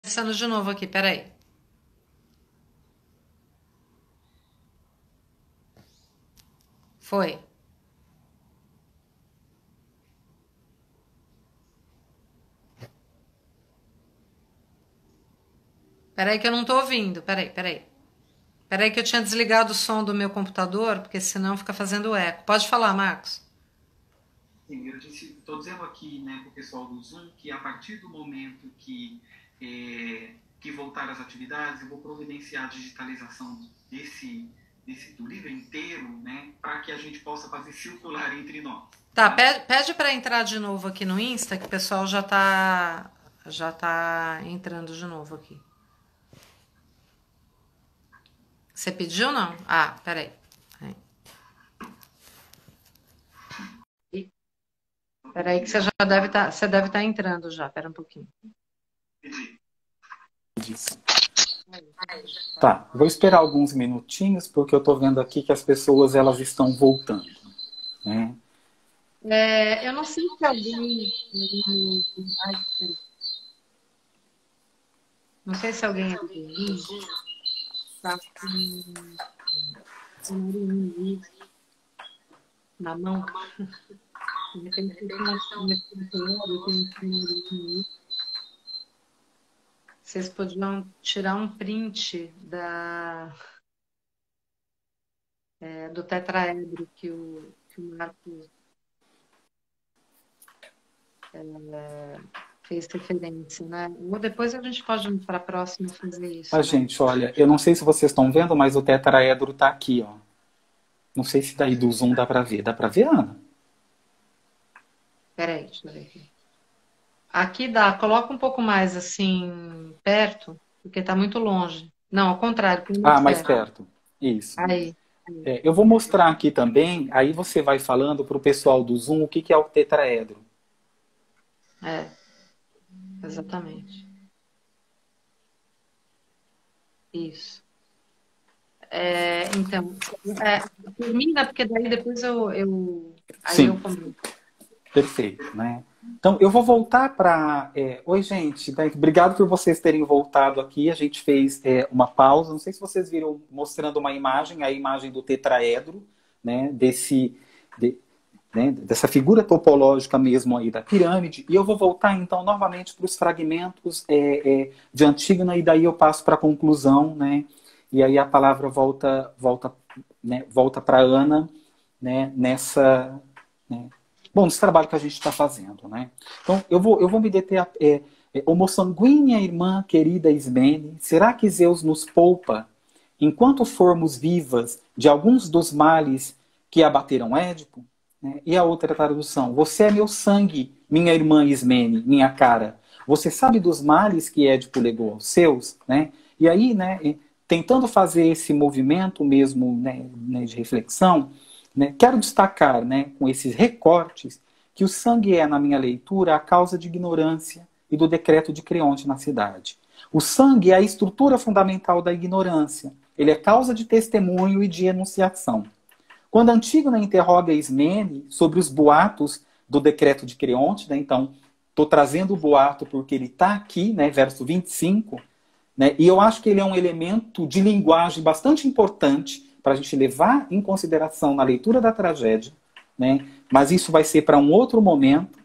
Começando de novo aqui, peraí. Foi. Peraí que eu não tô ouvindo. Peraí. Peraí que eu tinha desligado o som do meu computador, porque senão fica fazendo eco. Pode falar, Marcos. Sim, eu estou dizendo aqui, né, para o pessoal do Zoom que a partir do momento que voltar às atividades, eu vou providenciar a digitalização do livro inteiro, né, para que a gente possa fazer circular entre nós. Tá, Tá? pede para entrar de novo aqui no Insta, que o pessoal já tá entrando de novo aqui. Você pediu não? Ah, peraí. Peraí que você deve estar entrando já. Pera um pouquinho. Tá, vou esperar alguns minutinhos, porque eu estou vendo aqui que as pessoas elas estão voltando, né? Eu não sei se alguém. Ai, peraí. Não sei se alguém aqui está com um na mão. Vocês podiam tirar um print do tetraedro que o Marcos fez referência, né? Ou depois a gente pode, para a próxima, fazer isso, Ah, né? gente, olha, eu não sei se vocês estão vendo, mas o tetraedro está aqui, ó. Não sei se daí do Zoom dá para ver. Dá para ver, Ana? Peraí, deixa eu ver aqui. Aqui dá, coloca um pouco mais assim, perto, porque está muito longe. Não, ao contrário, põe mais Ah, mais perto. perto. Isso. Aí. Eu vou mostrar aqui também, aí você vai falando para o pessoal do Zoom o que que é o tetraedro. É, exatamente. Isso. Então, termina, porque daí depois aí eu Sim. comento. Perfeito, né? Então, eu vou voltar para... Oi, gente, né? Obrigado por vocês terem voltado aqui. A gente fez uma pausa. Não sei se vocês viram mostrando uma imagem, a imagem do tetraedro, né? Dessa figura topológica mesmo aí da pirâmide. E eu vou voltar, então, novamente para os fragmentos de Antígona, e daí eu passo para a conclusão, né? E aí a palavra volta para Ana, né? Nessa... Né? Bom, nesse trabalho que a gente está fazendo, né? Então, eu vou me deter a... Homo sanguínea, irmã querida Ismene, será que Zeus nos poupa, enquanto formos vivas, de alguns dos males que abateram Édipo? Né? E a outra tradução, você é meu sangue, minha irmã Ismene, minha cara. Você sabe dos males que Édipo legou aos seus? Né? E aí, né, tentando fazer esse movimento mesmo, né, de reflexão, né, quero destacar, né, com esses recortes, que o sangue é, na minha leitura, a causa de ignorância e do decreto de Creonte na cidade. O sangue é a estrutura fundamental da ignorância. Ele é causa de testemunho e de enunciação. Quando Antígona interroga Ismene sobre os boatos do decreto de Creonte, né, então, estou trazendo o boato porque ele está aqui, né, verso 25, né, e eu acho que ele é um elemento de linguagem bastante importante para a gente levar em consideração na leitura da tragédia, né, mas isso vai ser para um outro momento,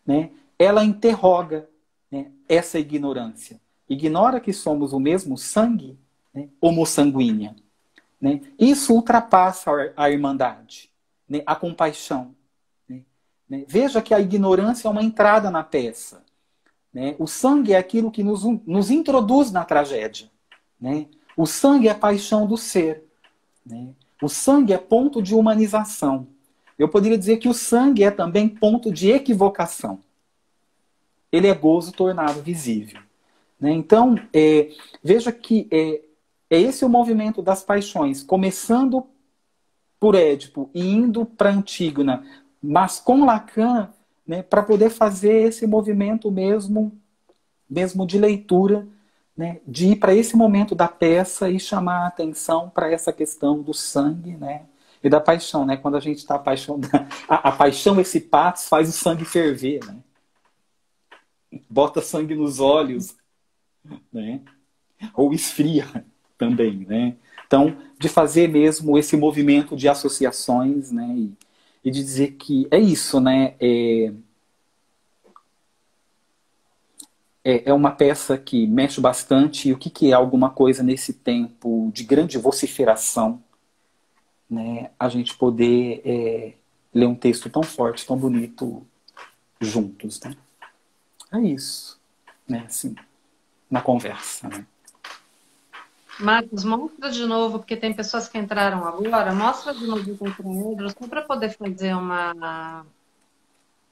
né, ela interroga, né, essa ignorância. Ignora que somos o mesmo sangue, né, homo sanguínea. Né? Isso ultrapassa a irmandade, né? A compaixão. Né? Veja que a ignorância é uma entrada na peça. Né? O sangue é aquilo que nos introduz na tragédia. Né? O sangue é a paixão do ser. Né? O sangue é ponto de humanização. Eu poderia dizer que o sangue é também ponto de equivocação. Ele é gozo tornado visível. Né? Então, veja que é esse o movimento das paixões, começando por Édipo e indo para Antígona, mas com Lacan, né, para poder fazer esse movimento mesmo de leitura, né, de ir para esse momento da peça e chamar a atenção para essa questão do sangue, né, e da paixão, né, quando a gente está apaixonado, a paixão, esse patos, faz o sangue ferver, né, bota sangue nos olhos. né? Ou esfria também, né? Então, de fazer mesmo esse movimento de associações, né? E de dizer que é isso, né? É uma peça que mexe bastante. E o que, que é alguma coisa nesse tempo de grande vociferação, né? A gente poder ler um texto tão forte, tão bonito juntos, né? É isso, né? Assim, na conversa, né? Marcos, mostra de novo, porque tem pessoas que entraram agora, mostra de novo o tetraedro, só para poder fazer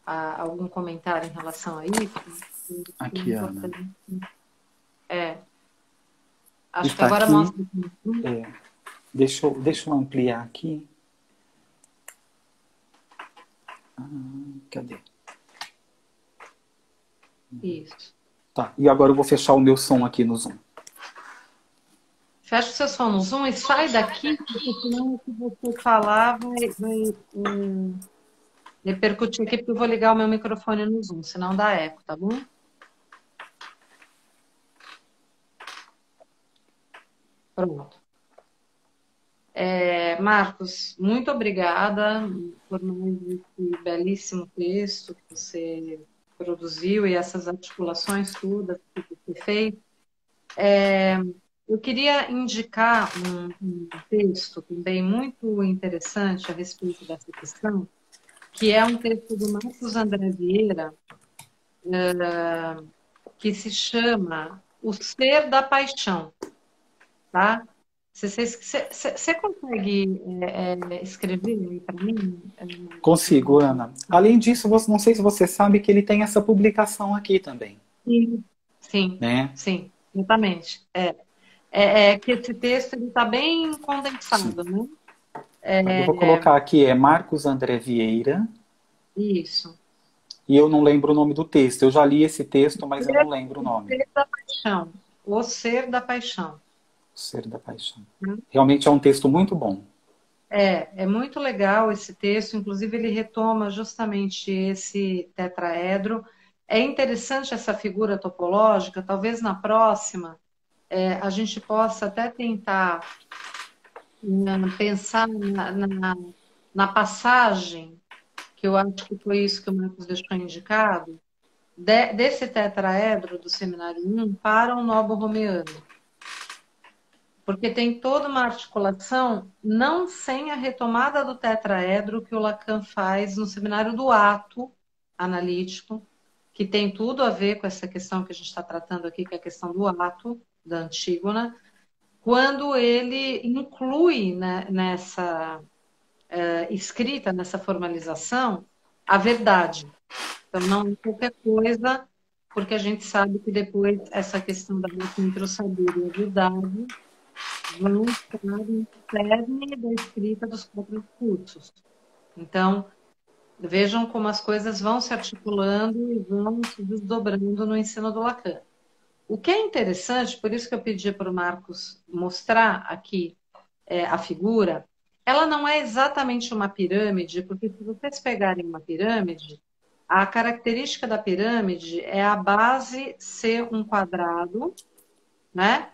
algum comentário em relação a isso. Aqui, Ana. É. Acho que Está agora aqui. mostra. Deixa eu ampliar aqui. Cadê? Isso. Tá, e agora eu vou fechar o meu som aqui no Zoom. Fecha o seu som no Zoom e sai daqui, porque senão o que você falar vai repercutir aqui, porque eu vou ligar o meu microfone no Zoom, senão dá eco, tá bom? Pronto. Marcos, muito obrigada por mais esse belíssimo texto que você produziu e essas articulações todas que você fez. Eu queria indicar um texto também muito interessante a respeito dessa questão, que é um texto do Marcos André Vieira, que se chama O Ser da Paixão, tá? Você consegue escrever para mim? Consigo, Ana. Além disso, não sei se você sabe que ele tem essa publicação aqui também. Sim, Né? sim, exatamente. É que esse texto está bem condensado, né? Eu vou colocar aqui, Marcos André Vieira. Isso. E eu não lembro o nome do texto. Eu já li esse texto, mas eu não lembro o nome. O Ser da Paixão. O Ser da Paixão. O Ser da Paixão. Realmente é um texto muito bom. É muito legal esse texto, inclusive ele retoma justamente esse tetraedro. É interessante essa figura topológica, talvez na próxima a gente possa até tentar pensar na passagem, que eu acho que foi isso que o Marcos deixou indicado, desse tetraedro do Seminário 1 para o Novo Romeano. Porque tem toda uma articulação, não sem a retomada do tetraedro que o Lacan faz no Seminário do Ato Analítico, que tem tudo a ver com essa questão que a gente está tratando aqui, que é a questão do ato, da Antígona, quando ele inclui, né, nessa escrita, nessa formalização, a verdade. Então, não é qualquer coisa, porque a gente sabe que depois essa questão da luta entre o saber e a verdade vão estar no cerne da escrita dos próprios cursos. Então, vejam como as coisas vão se articulando e vão se desdobrando no ensino do Lacan. O que é interessante, por isso que eu pedi para o Marcos mostrar aqui a figura, ela não é exatamente uma pirâmide, porque se vocês pegarem uma pirâmide, a característica da pirâmide é a base ser um quadrado, né?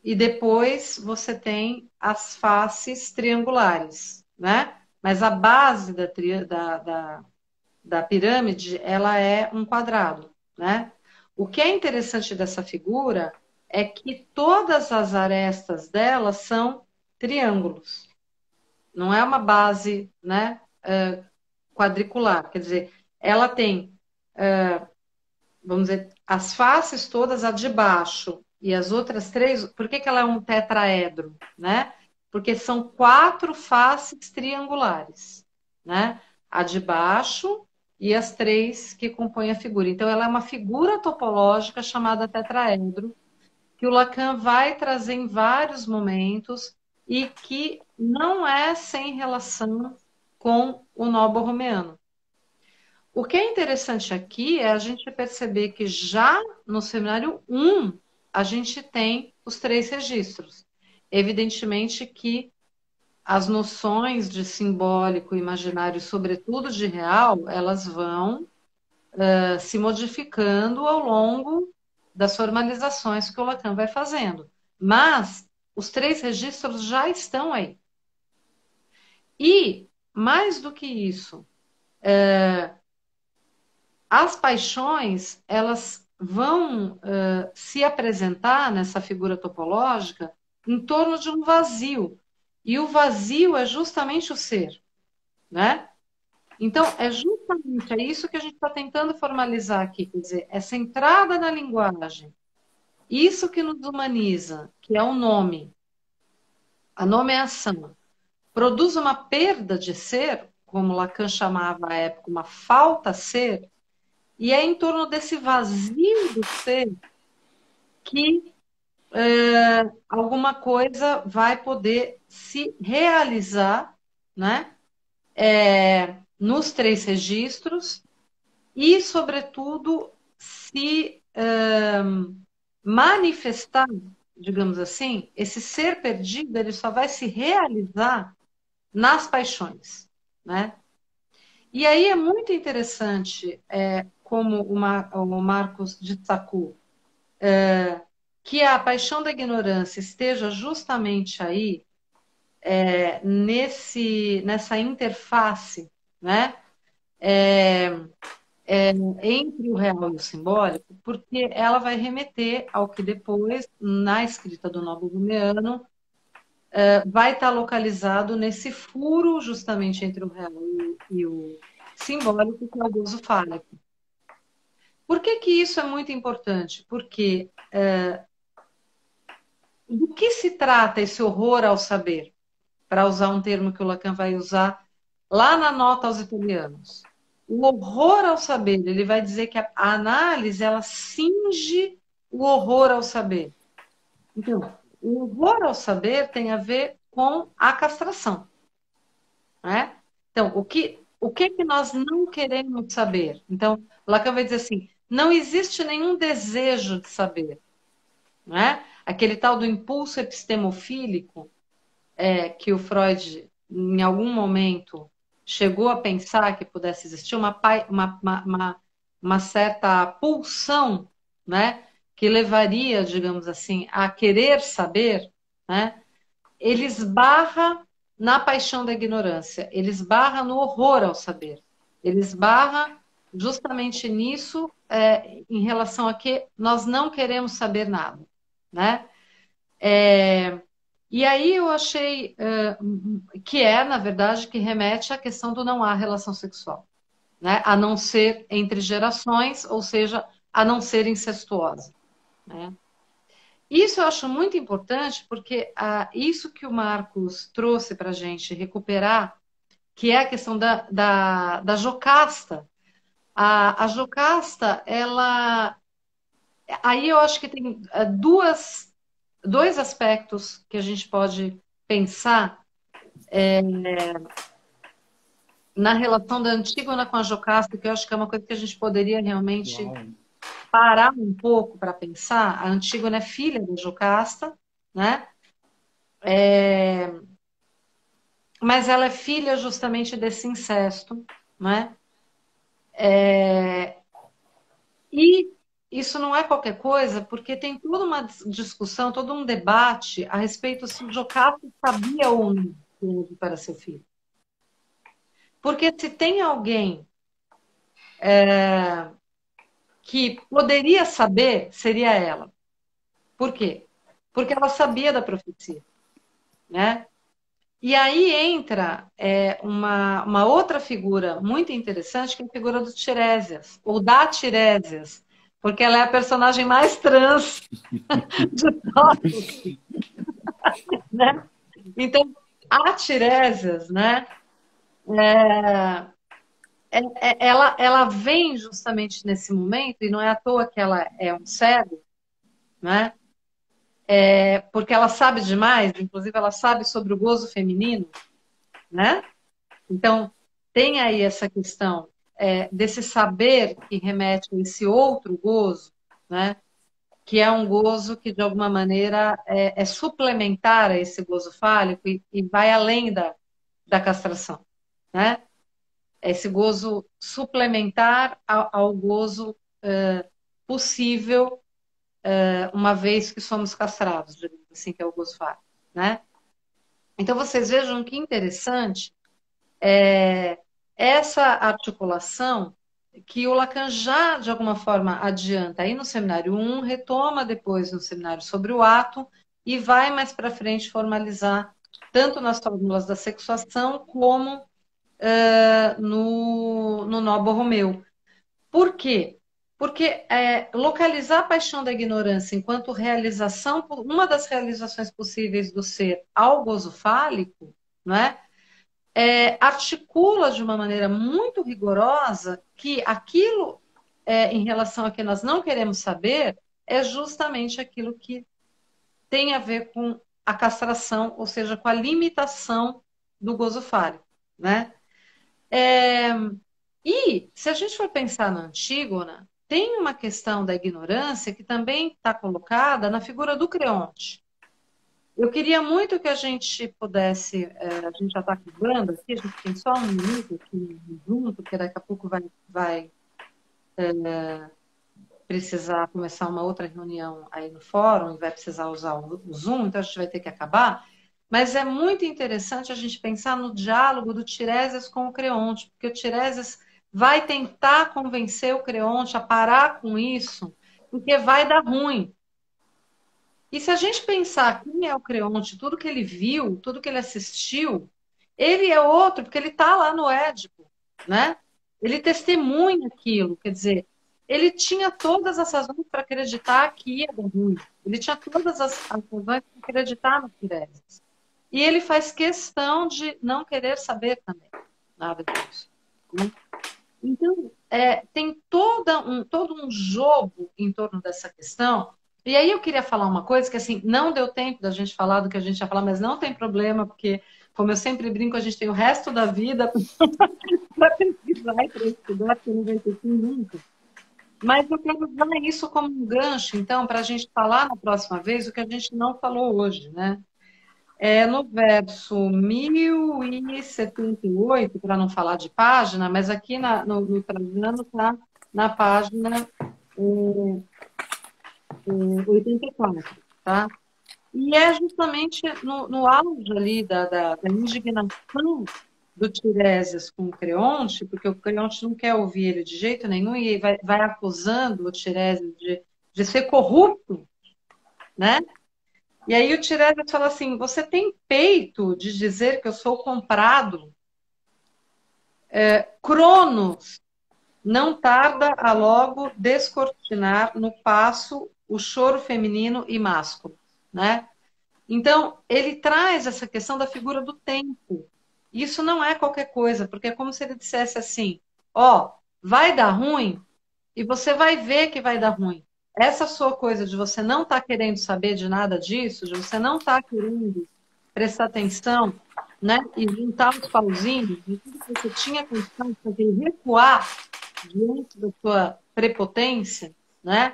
E depois você tem as faces triangulares, né? Mas a base da pirâmide, ela é um quadrado, né? O que é interessante dessa figura é que todas as arestas dela são triângulos. Não é uma base, né, quadricular. Quer dizer, ela tem, vamos dizer, as faces todas, a de baixo e as outras três. Por que ela é um tetraedro, né? Porque são 4 faces triangulares, né? A de baixo e as 3 que compõem a figura. Então, ela é uma figura topológica chamada tetraedro, que o Lacan vai trazer em vários momentos e que não é sem relação com o nobo-romeano. O que é interessante aqui é a gente perceber que já no seminário 1 a gente tem os 3 registros. Evidentemente que as noções de simbólico, imaginário, sobretudo de real, elas vão se modificando ao longo das formalizações que o Lacan vai fazendo. Mas os 3 registros já estão aí. E, mais do que isso, as paixões, elas vão se apresentar nessa figura topológica em torno de um vazio. E o vazio é justamente o ser, né? Então, é justamente isso que a gente está tentando formalizar aqui, quer dizer, essa entrada na linguagem, isso que nos humaniza, que é o nome, a nomeação, produz uma perda de ser, como Lacan chamava à época, uma falta-ser, e é em torno desse vazio do ser que alguma coisa vai poder se realizar, né? Nos 3 registros e, sobretudo, se manifestar, digamos assim, esse ser perdido, ele só vai se realizar nas paixões, né? E aí é muito interessante como o Marcos de Sacco, que a paixão da ignorância esteja justamente aí, nessa interface, né? Entre o real e o simbólico, porque ela vai remeter ao que depois, na escrita do Novo Romeano, vai estar localizado nesse furo justamente entre o real e o simbólico, que é o gozo fálico. Por que que isso é muito importante? Porque do que se trata esse horror ao saber? Para usar um termo que o Lacan vai usar lá na nota aos italianos. O horror ao saber, ele vai dizer que a análise, ela cinge o horror ao saber. Então, o horror ao saber tem a ver com a castração, né? Então, o que nós não queremos saber? Então, Lacan vai dizer assim, não existe nenhum desejo de saber, né? Aquele tal do impulso epistemofílico, que o Freud, em algum momento, chegou a pensar que pudesse existir uma certa pulsão, né, que levaria, digamos assim, a querer saber, né, ele esbarra na paixão da ignorância, ele esbarra no horror ao saber, ele esbarra justamente nisso, em relação a que nós não queremos saber nada, né? E aí eu achei que na verdade, que remete à questão do não há relação sexual, né? A não ser entre gerações, ou seja, a não ser incestuosa, né? Isso eu acho muito importante, porque isso que o Marcos trouxe para a gente recuperar, que é a questão da Jocasta. A Jocasta, ela... Aí eu acho que tem dois aspectos que a gente pode pensar na relação da Antígona com a Jocasta, que eu acho que é uma coisa que a gente poderia realmente parar um pouco para pensar. A Antígona é filha da Jocasta, né? Mas ela é filha justamente desse incesto, né? E isso não é qualquer coisa, porque tem toda uma discussão, todo um debate a respeito se Jocasta sabia ou não para seu filho. Porque se tem alguém que poderia saber, seria ela. Por quê? Porque ela sabia da profecia, né? E aí entra uma outra figura muito interessante, que é a figura do Tiresias, ou da Tiresias, porque ela é a personagem mais trans de todos, né? Então, a Tiresias, né? Ela vem justamente nesse momento, e não é à toa que ela é um cego, né? Porque ela sabe demais, inclusive ela sabe sobre o gozo feminino, né? Então, tem aí essa questão desse saber que remete a esse outro gozo, né? Que é um gozo que, de alguma maneira, é suplementar a esse gozo fálico e vai além da castração, né? Esse gozo suplementar ao gozo possível uma vez que somos castrados, digamos assim, que é o gozo fálico, né? Então, vocês vejam que interessante essa articulação que o Lacan já, de alguma forma, adianta aí no seminário 1, retoma depois no seminário sobre o ato e vai mais para frente formalizar tanto nas fórmulas da sexuação como no Nobo Romeu. Por quê? Porque localizar a paixão da ignorância enquanto realização, uma das realizações possíveis do ser ao gozo fálico, não é? Articula de uma maneira muito rigorosa que aquilo em relação a que nós não queremos saber é justamente aquilo que tem a ver com a castração, ou seja, com a limitação do gozo fálico, né? E se a gente for pensar na Antígona, tem uma questão da ignorância que também está colocada na figura do Creonte. Eu queria muito que a gente pudesse, a gente já está acabando aqui, a gente tem só um minuto aqui junto, porque daqui a pouco vai precisar começar uma outra reunião aí no fórum, e vai precisar usar o Zoom, então a gente vai ter que acabar. Mas é muito interessante a gente pensar no diálogo do Tiresias com o Creonte, porque o Tiresias vai tentar convencer o Creonte a parar com isso, porque vai dar ruim. E se a gente pensar quem é o Creonte, tudo que ele viu, tudo que ele assistiu, ele é outro, porque ele está lá no Édipo, né? Ele testemunha aquilo, quer dizer, ele tinha todas as razões para acreditar que ia dar ruim. Ele tinha todas as razões para acreditar no Tiresias. E ele faz questão de não querer saber também nada disso, né? Então, tem todo um jogo em torno dessa questão. E aí eu queria falar uma coisa que, assim, não deu tempo da gente falar do que a gente ia falar, mas não tem problema, porque, como eu sempre brinco, a gente tem o resto da vida para pesquisar e para estudar, porque não vai ter fim nunca. Mas eu quero usar isso como um gancho, então, para a gente falar na próxima vez o que a gente não falou hoje, né? No verso 1078, para não falar de página, mas aqui no Trajano está na página 84, tá? E é justamente no auge ali da indignação do Tiresias com o Creonte, porque o Creonte não quer ouvir ele de jeito nenhum e vai acusando o Tiresias de ser corrupto, né? E aí o Tiresias fala assim, você tem peito de dizer que eu sou comprado? Cronos não tarda a logo descortinar no passo o choro feminino e másculo, né? Então, ele traz essa questão da figura do tempo. Isso não é qualquer coisa, porque é como se ele dissesse assim, vai dar ruim e você vai ver que vai dar ruim. Essa sua coisa de você não estar querendo saber de nada disso, de você não estar querendo prestar atenção, né, e juntar os pauzinhos, de tudo que você tinha condição de fazer recuar diante da sua prepotência, né,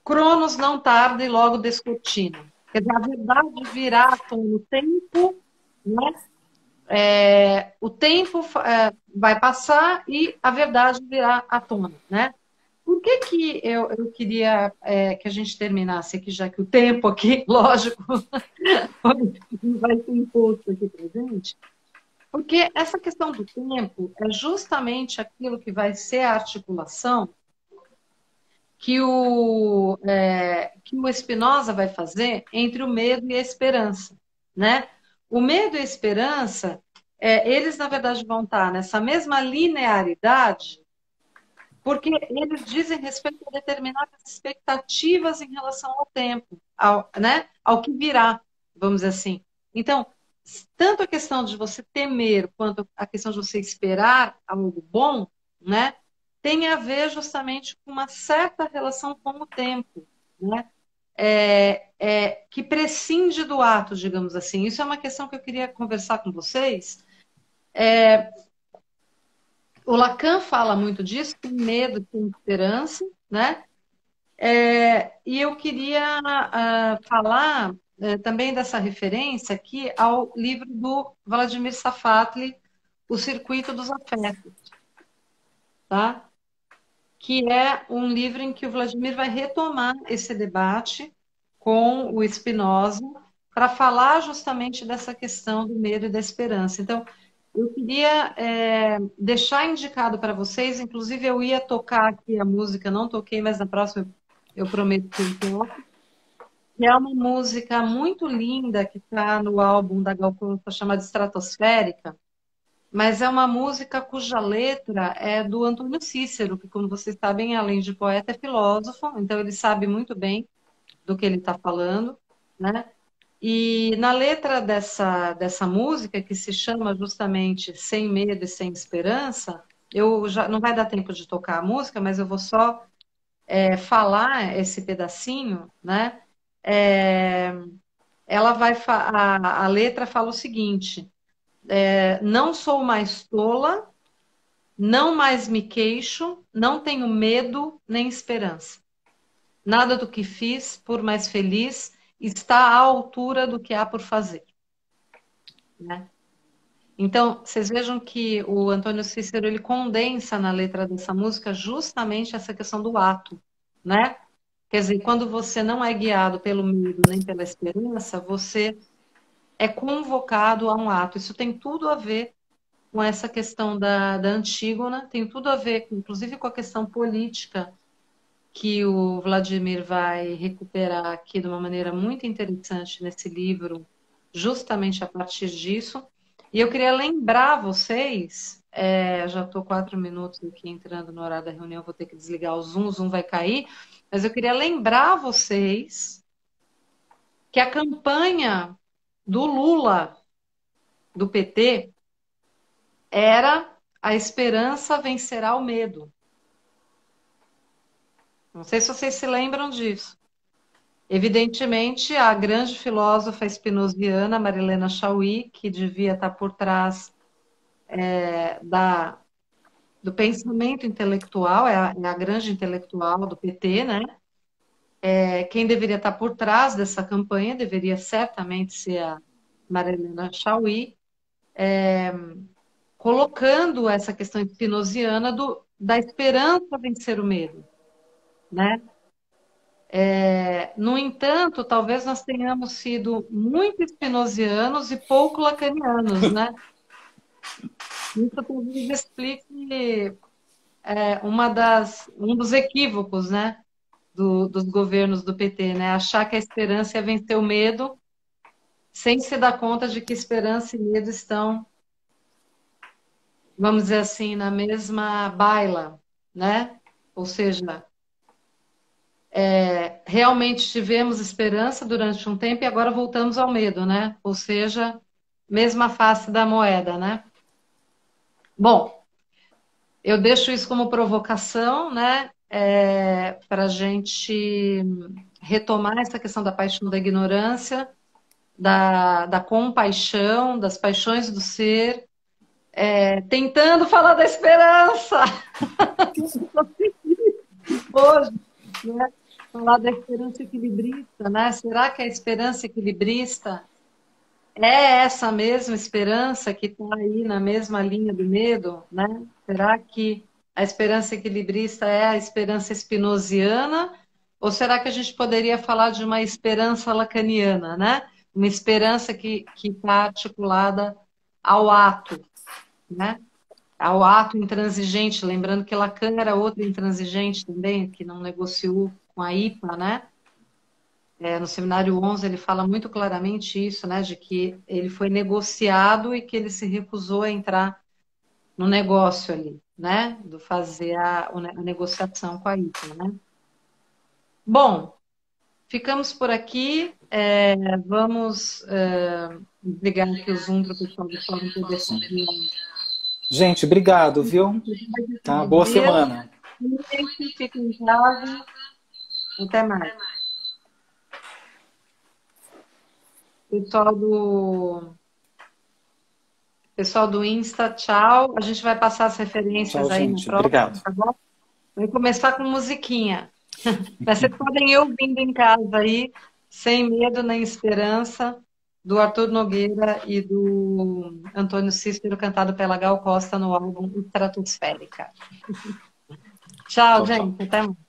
Cronos não tarda e logo descortina. Quer dizer, a verdade virá com o tempo, né? O tempo vai passar e a verdade virá à tona, né? Por que eu queria que a gente terminasse aqui, já que o tempo aqui, lógico, vai ser imposto aqui para a gente? Porque essa questão do tempo é justamente aquilo que vai ser a articulação que o Spinoza vai fazer entre o medo e a esperança, né? O medo e a esperança, eles, na verdade, vão estar nessa mesma linearidade, porque eles dizem respeito a determinadas expectativas em relação ao tempo, ao que virá, vamos dizer assim. Então, tanto a questão de você temer, quanto a questão de você esperar algo bom, né, tem a ver justamente com uma certa relação com o tempo, né? Que prescinde do ato, digamos assim. Isso é uma questão que eu queria conversar com vocês. O Lacan fala muito disso, tem medo, tem esperança, né? E eu queria falar também dessa referência aqui ao livro do Vladimir Safatli, O Circuito dos Afetos, tá? que é um livro em que o Vladimir vai retomar esse debate com o Spinoza para falar justamente dessa questão do medo e da esperança. Então, eu queria deixar indicado para vocês, inclusive eu ia tocar aqui a música, não toquei, mas na próxima eu prometo que eu toco, que é uma música muito linda que está no álbum da Gal Costa, chamada Estratosférica, mas é uma música cuja letra é do Antônio Cícero, que, como vocês sabem, além de poeta, é filósofo, então ele sabe muito bem do que ele está falando, né? E na letra dessa música, que se chama justamente Sem Medo e Sem Esperança, eu já não vai dar tempo de tocar a música, mas eu vou só falar esse pedacinho, né? É, ela vai a letra fala o seguinte: não sou mais tola, não mais me queixo, não tenho medo nem esperança. Nada do que fiz, por mais feliz, está à altura do que há por fazer. Né? Então, vocês vejam que o Antônio Cícero ele condensa na letra dessa música justamente essa questão do ato, né? Quer dizer, quando você não é guiado pelo medo nem pela esperança, você é convocado a um ato. Isso tem tudo a ver com essa questão da Antígona, tem tudo a ver, inclusive, com a questão política que o Vladimir vai recuperar aqui de uma maneira muito interessante nesse livro, justamente a partir disso. E eu queria lembrar vocês, já estou 4 minutos aqui entrando no horário da reunião, vou ter que desligar o Zoom vai cair, mas eu queria lembrar vocês que a campanha do Lula, do PT, era a esperança vencerá o medo. Não sei se vocês se lembram disso. Evidentemente, a grande filósofa spinoziana, Marilena Chauí, que devia estar por trás do pensamento intelectual, é a grande intelectual do PT, né? Quem deveria estar por trás dessa campanha deveria certamente ser a Marilena Chauí, colocando essa questão spinoziana da esperança vencer o medo, né? No entanto, talvez nós tenhamos sido muito spinozianos e pouco lacanianos, né? Isso talvez explique um dos equívocos, né, dos governos do PT, né? Achar que a esperança é vencer o medo, sem se dar conta de que esperança e medo estão, vamos dizer assim, na mesma baila, né? Ou seja, realmente tivemos esperança durante um tempo e agora voltamos ao medo, né? Ou seja, mesma face da moeda, né? Bom, eu deixo isso como provocação, né? Para a gente retomar essa questão da paixão da ignorância, da compaixão, das paixões do ser, tentando falar da esperança. Hoje, né? Falar da esperança equilibrista, né? Será que a esperança equilibrista é essa mesma esperança que está aí na mesma linha do medo, né? Será que a esperança equilibrista é a esperança spinoziana? Ou será que a gente poderia falar de uma esperança lacaniana, né? Uma esperança que está articulada ao ato, né? Ao ato intransigente, lembrando que Lacan era outro intransigente também, que não negociou com a IPA, né? No seminário 11 ele fala muito claramente isso, né? De que ele foi negociado e que ele se recusou a entrar no negócio ali, né? Do fazer a negociação com a IPA, né? Bom, ficamos por aqui. Vamos ligar aqui o Zoom para o pessoal do Fórum poder seguir. Gente, obrigado, viu? Tá? Boa semana. Fiquem em casa. Até mais. Pessoal do Insta, tchau. A gente vai passar as referências Tchau, aí gente. no próximo, Obrigado. tá bom? Vou começar com musiquinha. Mas vocês podem ir ouvindo em casa aí, Sem Medo nem Esperança, do Arthur Nogueira e do Antônio Cícero, cantado pela Gal Costa no álbum Estratosférica. Tchau, Tchau, tchau. gente. Até mais.